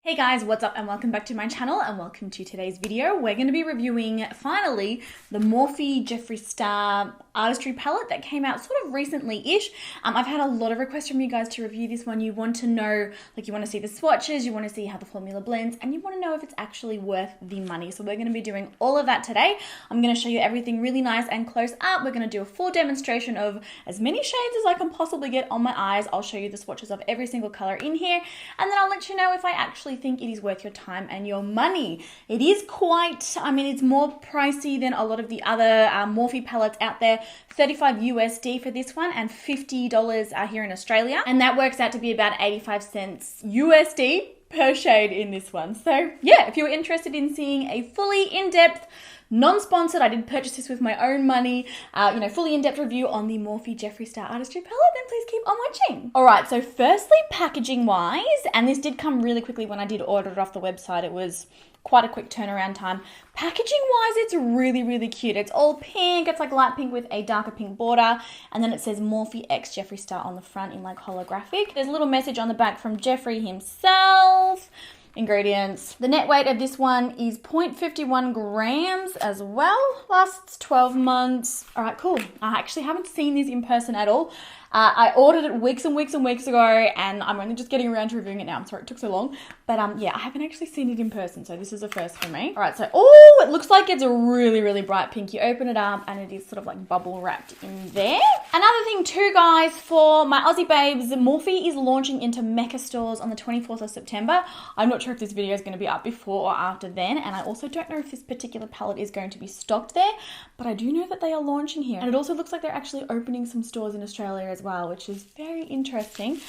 Hey guys, what's up and welcome back to my channel and welcome to today's video. We're going to be reviewing, finally, the Morphe Jeffree Star Artistry palette that came out sort of recently-ish. I've had a lot of requests from you guys to review this one. You want to know, you want to see the swatches, you want to see how the formula blends, and you want to know if it's actually worth the money. So we're going to be doing all of that today. I'm going to show you everything really nice and close up. We're going to do a full demonstration of as many shades as I can possibly get on my eyes. I'll show you the swatches of every single color in here, and then I'll let you know if I actually think it is worth your time and your money. It is quite, it's more pricey than a lot of the other Morphe palettes out there. $35 USD for this one and $50 here in Australia. And that works out to be about 85 cents USD per shade in this one. So yeah, if you're interested in seeing a fully in-depth, non-sponsored, I did purchase this with my own money, fully in-depth review on the Morphe Jeffree Star Artistry palette, then please keep on watching. All right, so firstly, packaging-wise, and this did come really quickly when I did order it off the website. It was quite a quick turnaround time. Packaging-wise, it's really, really cute. It's all pink. It's like light pink with a darker pink border, and then it says Morphe X Jeffree Star on the front in like holographic. There's a little message on the back from Jeffree himself. Ingredients. The net weight of this one is 0.51 grams as well. Lasts 12 months. All right, cool. I actually haven't seen this in person at all. I ordered it weeks and weeks and weeks ago, and I'm only just getting around to reviewing it now. I'm sorry it took so long. But yeah, I haven't actually seen it in person, so this is a first for me. All right, so, it looks like it's a really, really bright pink. You open it up, and it is sort of like bubble wrapped in there. Another thing too, guys, for my Aussie babes, Morphe is launching into Mecca stores on the 24th of September. I'm not sure if this video is going to be up before or after then, and I also don't know if this particular palette is going to be stocked there, but I do know that they are launching here. And it also looks like they're actually opening some stores in Australia as well, which is very interesting,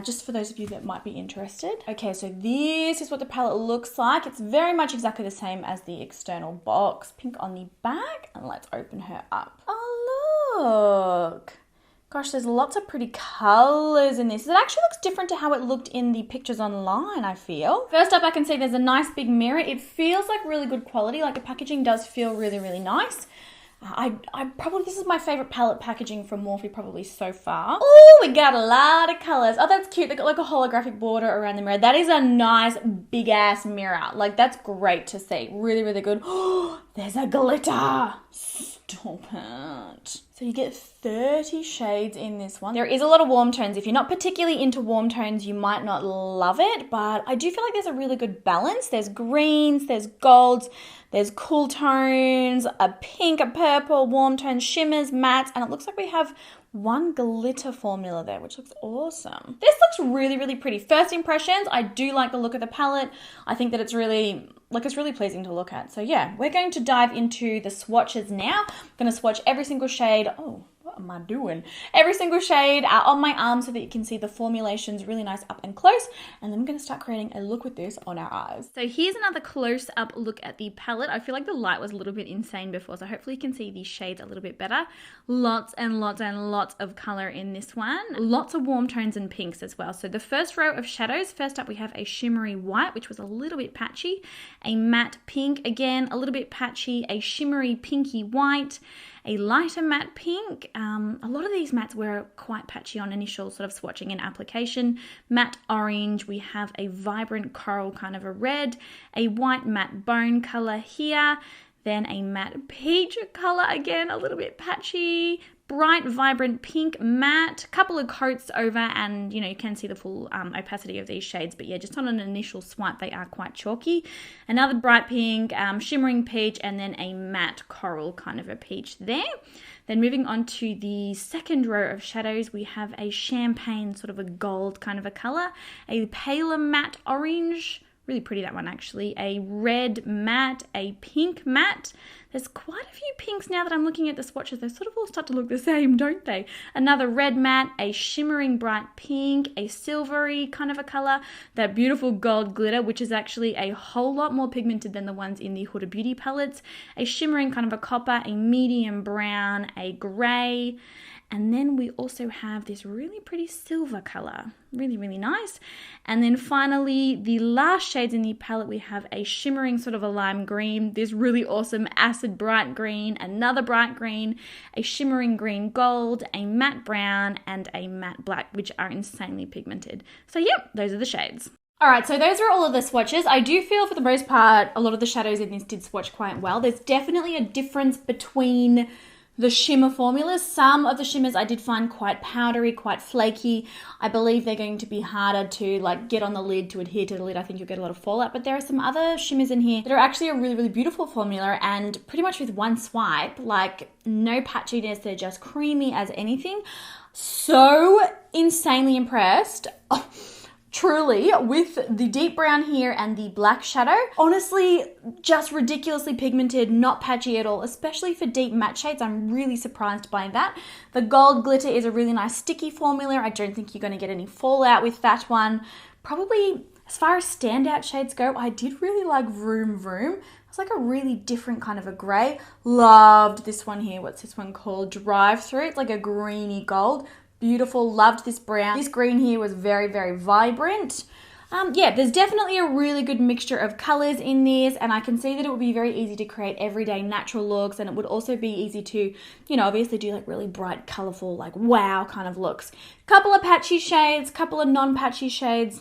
just for those of you that might be interested. Okay, so this is what the palette looks like. It's very much exactly the same as the external box. Pink on the back, and let's open her up. Oh, look. Gosh, there's lots of pretty colors in this. It actually looks different to how it looked in the pictures online, I feel. First up, I can see there's a nice big mirror. It feels like really good quality. Like the packaging does feel really, really nice. This is my favorite palette packaging from Morphe probably so far. Oh, we got a lot of colors. Oh, that's cute. They got like a holographic border around the mirror. That is a nice big ass mirror. Like that's great to see. Really, really good. Oh, there's a glitter. Stop it. So you get 30 shades in this one. There is a lot of warm tones. If you're not particularly into warm tones, you might not love it, but I do feel like there's a really good balance. There's greens, there's golds, there's cool tones, a pink, a purple, warm tones, shimmers, mattes, and it looks like we have one glitter formula there, which looks awesome. This looks really, really pretty. First impressions, I do like the look of the palette. I think that it's really pleasing to look at. So yeah, we're going to dive into the swatches now. I'm going to swatch every single shade. Oh, what am I doing? Every single shade on my arm so that you can see the formulations really nice up and close. And then I'm going to start creating a look with this on our eyes. So here's another close up look at the palette. I feel like the light was a little bit insane before, so hopefully you can see these shades a little bit better. Lots and lots and lots of color in this one. Lots of warm tones and pinks as well. So the first row of shadows, first up we have a shimmery white, which was a little bit patchy. A matte pink, again, a little bit patchy. A shimmery pinky white. A lighter matte pink. A lot of these mattes were quite patchy on initial sort of swatching and application. Matte orange, we have a vibrant coral kind of a red, a white matte bone color here, then a matte peach color, again, a little bit patchy, bright, vibrant pink matte, couple of coats over, and you can see the full opacity of these shades, but yeah, just on an initial swipe, they are quite chalky. Another bright pink, shimmering peach, and then a matte coral kind of a peach there. Then moving on to the second row of shadows, we have a champagne, sort of a gold kind of a color, a paler matte orange, really pretty that one actually, a red matte, a pink matte. There's quite a few pinks now that I'm looking at the swatches. They sort of all start to look the same, don't they? Another red matte, a shimmering bright pink, a silvery kind of a color, that beautiful gold glitter, which is actually a whole lot more pigmented than the ones in the Huda Beauty palettes, a shimmering kind of a copper, a medium brown, a gray, and then we also have this really pretty silver color. Really, really nice. And then finally, the last shades in the palette, we have a shimmering sort of a lime green, this really awesome acid bright green, another bright green, a shimmering green gold, a matte brown, and a matte black, which are insanely pigmented. So yep, those are the shades. All right, so those are all of the swatches. I do feel for the most part, a lot of the shadows in this did swatch quite well. There's definitely a difference between the shimmer formulas. Some of the shimmers I did find quite powdery, quite flaky. I believe they're going to be harder to like get on the lid, to adhere to the lid. I think you'll get a lot of fallout, but there are some other shimmers in here that are actually a really, really beautiful formula, and pretty much with one swipe, like no patchiness, they're just creamy as anything. So insanely impressed. Oh, truly, with the deep brown here and the black shadow. Honestly, just ridiculously pigmented, not patchy at all, especially for deep matte shades. I'm really surprised by that. The gold glitter is a really nice sticky formula. I don't think you're going to get any fallout with that one. Probably, as far as standout shades go, I did really like Vroom Vroom. It's like a really different kind of a grey. Loved this one here. What's this one called? Drive Through. It's like a greeny gold. Beautiful, loved this brown. This green here was very, very vibrant. Yeah, there's definitely a really good mixture of colors in this, and I can see that it would be very easy to create everyday natural looks, and it would also be easy to, you know, obviously do like really bright, colorful, like wow kind of looks. Couple of patchy shades, couple of non-patchy shades.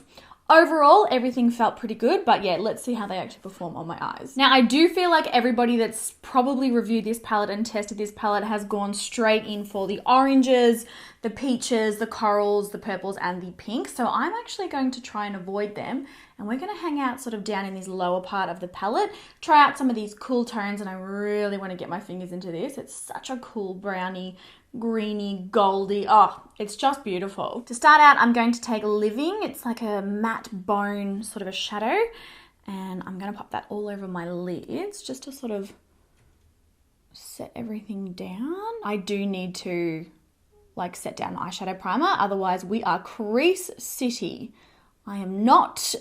Overall, everything felt pretty good, but yeah, let's see how they actually perform on my eyes. Now, I do feel like everybody that's probably reviewed this palette and tested this palette has gone straight in for the oranges, the peaches, the corals, the purples, and the pinks. So I'm actually going to try and avoid them, and we're going to hang out sort of down in this lower part of the palette, try out some of these cool tones, and I really want to get my fingers into this. It's such a cool brownie, greeny, goldy. Oh, it's just beautiful. To start out, I'm going to take Living. It's like a matte bone sort of a shadow, and I'm going to pop that all over my lids just to sort of set everything down. I do need to like set down the eyeshadow primer, otherwise we are crease city. I am not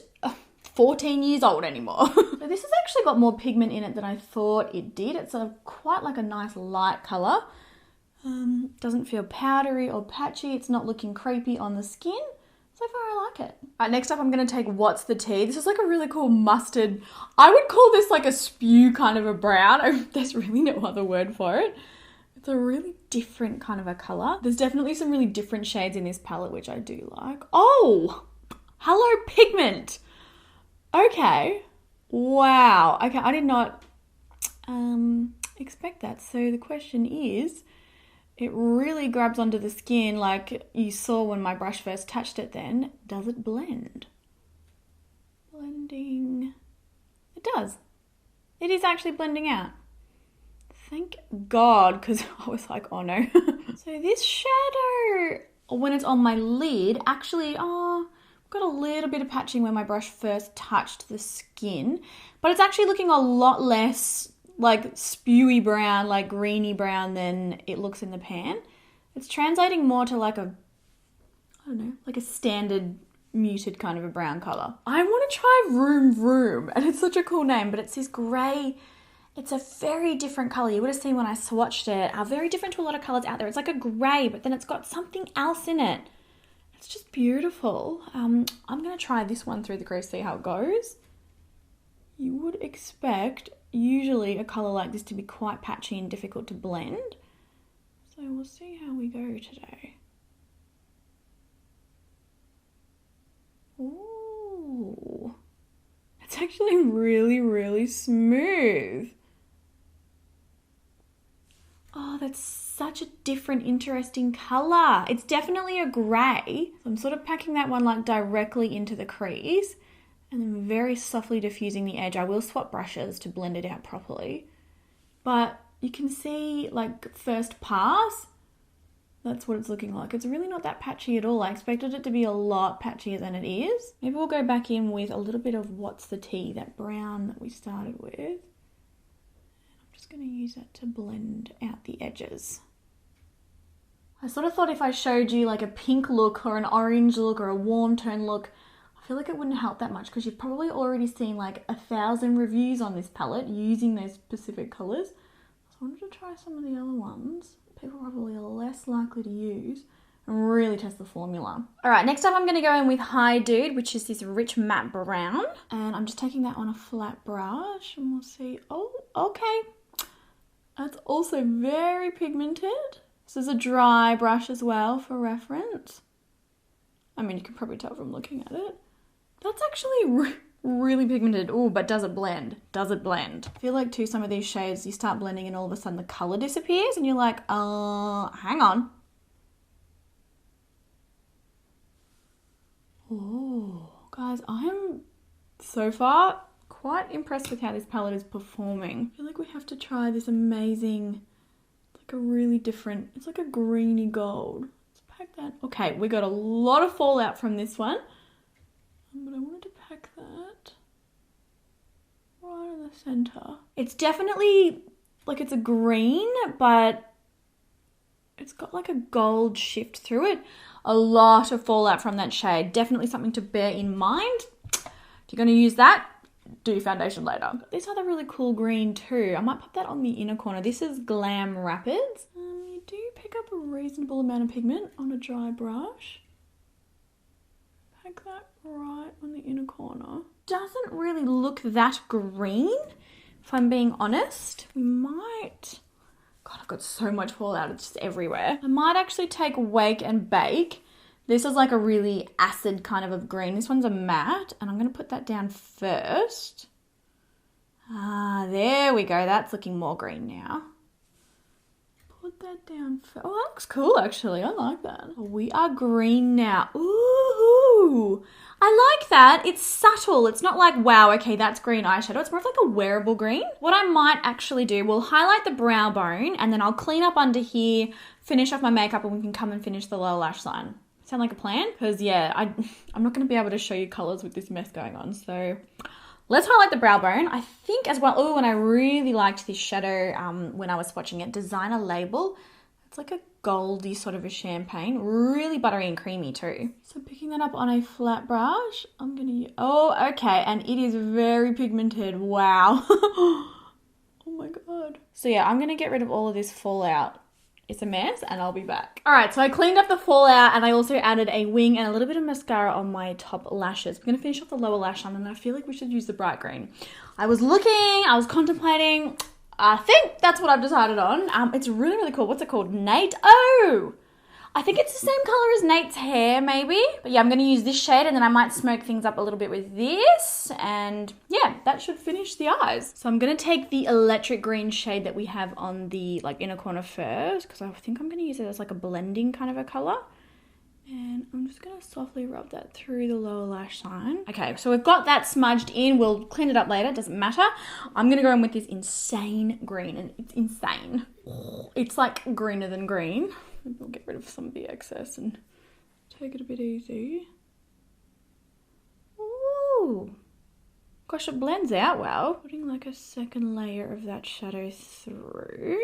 14 years old anymore. So this has actually got more pigment in it than I thought it did. It's quite like a nice light color. Doesn't feel powdery or patchy. It's not looking crepey on the skin. So far I like it. All right, next up I'm going to take What's the Tea. This is like a really cool mustard. I would call this like a spew kind of a brown. There's really no other word for it. It's a really different kind of a color. There's definitely some really different shades in this palette, which I do like. Oh, hello pigment. Okay. Wow. Okay, I did not expect that. So the question is, it really grabs onto the skin like you saw when my brush first touched it then. Does it blend? Blending. It does. It is actually blending out. Thank God, because I was like, oh no. So this shadow, when it's on my lid, actually, got a little bit of patching when my brush first touched the skin, but it's actually looking a lot less like spewy brown, like greeny brown than it looks in the pan. It's translating more to like a, I don't know, like a standard muted kind of a brown color. I want to try Vroom Vroom, and it's such a cool name, but it's this gray. It's a very different color. You would have seen when I swatched it, are very different to a lot of colors out there. It's like a gray, but then it's got something else in it. It's just beautiful. I'm going to try this one through the crease, see how it goes. You would expect usually a color like this to be quite patchy and difficult to blend. So we'll see how we go today. Ooh, it's actually really, really smooth. Oh, that's such a different, interesting color. It's definitely a gray. I'm sort of packing that one like directly into the crease and then very softly diffusing the edge. I will swap brushes to blend it out properly. But you can see like first pass, that's what it's looking like. It's really not that patchy at all. I expected it to be a lot patchier than it is. Maybe we'll go back in with a little bit of What's the Tea, that brown that we started with. Just going to use that to blend out the edges. I sort of thought if I showed you like a pink look or an orange look or a warm tone look, I feel like it wouldn't help that much because you've probably already seen like 1,000 reviews on this palette using those specific colors. So I wanted to try some of the other ones people probably are less likely to use and really test the formula. All right, next up I'm going to go in with Hi Dude, which is this rich matte brown. And I'm just taking that on a flat brush and we'll see. Oh, okay. It's also very pigmented. This is a dry brush as well for reference. I mean, you can probably tell from looking at it. That's actually really pigmented. Oh, but does it blend? Does it blend? I feel like too, some of these shades, you start blending and all of a sudden the color disappears and you're like, hang on. Oh, guys, I'm so far quite impressed with how this palette is performing. I feel like we have to try this amazing, like a really different, it's like a greeny gold. Let's pack that. Okay, we got a lot of fallout from this one, but I wanted to pack that right in the center. It's definitely like it's a green, but it's got like a gold shift through it. A lot of fallout from that shade. Definitely something to bear in mind. If you're going to use that, do foundation later. This other really cool green too. I might pop that on the inner corner. This is Glam Rapids. You do pick up a reasonable amount of pigment on a dry brush. Pack that right on the inner corner. Doesn't really look that green, if I'm being honest. We might... God, I've got so much fallout, it's just everywhere. I might actually take Wake and Bake. This is like a really acid kind of a green. This one's a matte, and I'm gonna put that down first. There we go. That's looking more green now. Put that down first. Oh, that looks cool actually. I like that. We are green now. Ooh, I like that. It's subtle. It's not like, wow, okay, that's green eyeshadow. It's more of like a wearable green. What I might actually do, we'll highlight the brow bone and then I'll clean up under here, finish off my makeup, and we can come and finish the lower lash line. Sound like a plan? Because yeah, I'm not going to be able to show you colors with this mess going on. So let's highlight the brow bone. I think as well, oh, and I really liked this shadow when I was swatching it, Designer Label. It's like a goldy sort of a champagne, really buttery and creamy too. So picking that up on a flat brush, I'm gonna use, oh, okay, and it is very pigmented, wow. Oh my God. So yeah, I'm gonna get rid of all of this fallout. It's a mess and I'll be back. All right, so I cleaned up the fallout and I also added a wing and a little bit of mascara on my top lashes. We're gonna finish off the lower lash line and I feel like we should use the bright green. I was contemplating, I think that's what I've decided on. It's really, really cool. What's it called? Nate? Oh, I think it's the same color as Nate's hair, maybe. But yeah, I'm going to use this shade and then I might smoke things up a little bit with this. And yeah, that should finish the eyes. So I'm going to take the electric green shade that we have on the like inner corner first, because I think I'm going to use it as like a blending kind of a color. And I'm just going to softly rub that through the lower lash line. Okay, so we've got that smudged in. We'll clean it up later, doesn't matter. I'm going to go in with this insane green, and it's insane. It's like greener than green. We'll get rid of some of the excess and take it a bit easy. Ooh. Gosh, it blends out well. Putting like a second layer of that shadow through.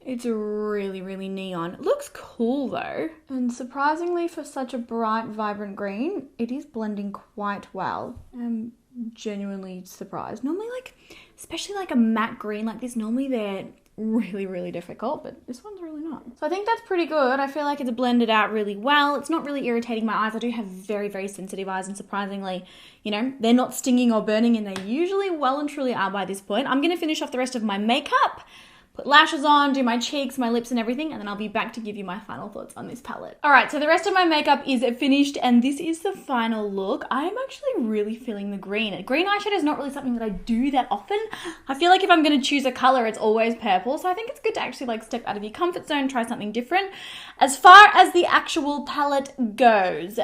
It's really, really neon. It looks cool though. And surprisingly for such a bright, vibrant green, it is blending quite well. I'm genuinely surprised. Normally like, especially like a matte green like this, normally they're really, really difficult, but this one's really not. So I think that's pretty good. I feel like it's blended out really well. It's not really irritating my eyes. I do have very, very sensitive eyes, and surprisingly, you know, they're not stinging or burning, and they usually well and truly are by this point. I'm gonna finish off the rest of my makeup, put lashes on, do my cheeks, my lips and everything, and then I'll be back to give you my final thoughts on this palette. All right, so the rest of my makeup is finished and this is the final look. I'm actually really feeling the green. Green eyeshadow is not really something that I do that often. I feel like if I'm gonna choose a color, it's always purple. So I think it's good to actually like step out of your comfort zone, try something different. As far as the actual palette goes,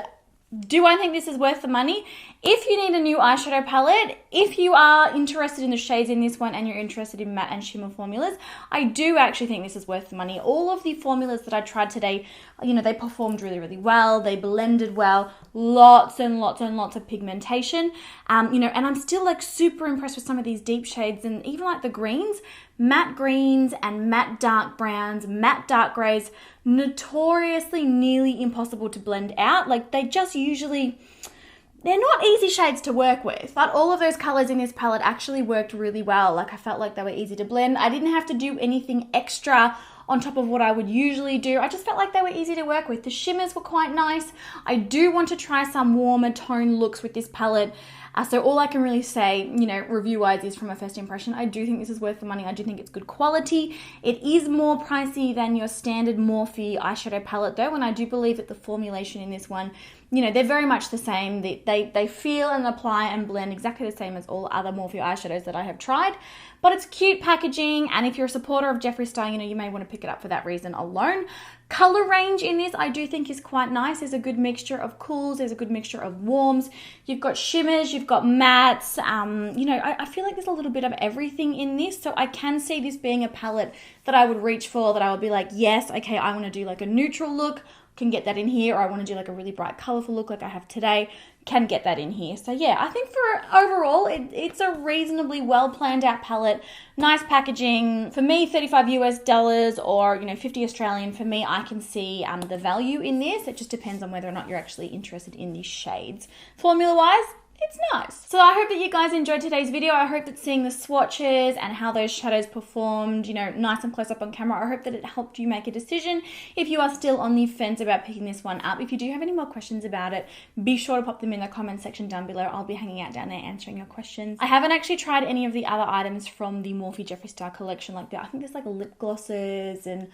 do I think this is worth the money? If you need a new eyeshadow palette, if you are interested in the shades in this one and you're interested in matte and shimmer formulas, I do actually think this is worth the money. All of the formulas that I tried today, you know, they performed really, really well. They blended well, lots and lots and lots of pigmentation. You know, and I'm still like super impressed with some of these deep shades and even like the greens, matte greens and matte dark browns, matte dark grays, notoriously nearly impossible to blend out. Like they just usually, they're not easy shades to work with, but all of those colors in this palette actually worked really well. Like I felt like they were easy to blend. I didn't have to do anything extra on top of what I would usually do. I just felt like they were easy to work with. The shimmers were quite nice. I do want to try some warmer tone looks with this palette. So all I can really say, you know, review-wise is from a first impression. I do think this is worth the money. I do think it's good quality. It is more pricey than your standard Morphe eyeshadow palette though, and I do believe that the formulation in this one you know, they're very much the same. They feel and apply and blend exactly the same as all other Morphe eyeshadows that I have tried, but it's cute packaging, and if you're a supporter of Jeffree Star, you know, you may want to pick it up for that reason alone. Color range in this I do think is quite nice. There's a good mixture of cools, there's a good mixture of warms, you've got shimmers, you've got mattes, you know, I feel like there's a little bit of everything in this, so I can see this being a palette that I would reach for, that I would be like, yes, okay, I want to do like a neutral look, can get that in here, or I want to do like a really bright colorful look like I have today, can get that in here. So yeah, I think for overall, it's a reasonably well planned out palette, nice packaging. For me, $35 US or, you know, 50 Australian, for me, I can see the value in this. It just depends on whether or not you're actually interested in these shades. Formula wise, it's nice. So I hope that you guys enjoyed today's video. I hope that seeing the swatches and how those shadows performed, you know, nice and close up on camera, I hope that it helped you make a decision if you are still on the fence about picking this one up. If you do have any more questions about it, be sure to pop them in the comment section down below. I'll be hanging out down there answering your questions. I haven't actually tried any of the other items from the Morphe Jeffree Star collection like that. I think there's like lip glosses and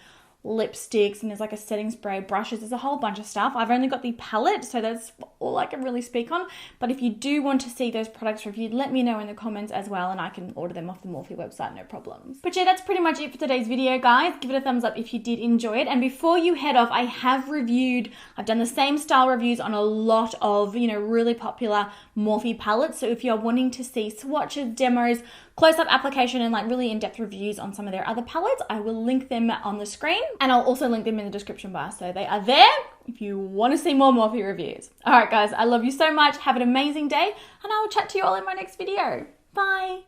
lipsticks, and there's like a setting spray, brushes, there's a whole bunch of stuff. I've only got the palette, so that's all I can really speak on, but if you do want to see those products reviewed, let me know in the comments as well, and I can order them off the Morphe website, no problems. But yeah, that's pretty much it for today's video, guys. Give it a thumbs up if you did enjoy it, and before you head off, I've done the same style reviews on a lot of, you know, really popular Morphe palettes, so if you're wanting to see swatches, demos, close-up application, and like really in-depth reviews on some of their other palettes, I will link them on the screen, and I'll also link them in the description bar, so they are there if you want to see more Morphe reviews. All right, guys, I love you so much. Have an amazing day, and I will chat to you all in my next video. Bye.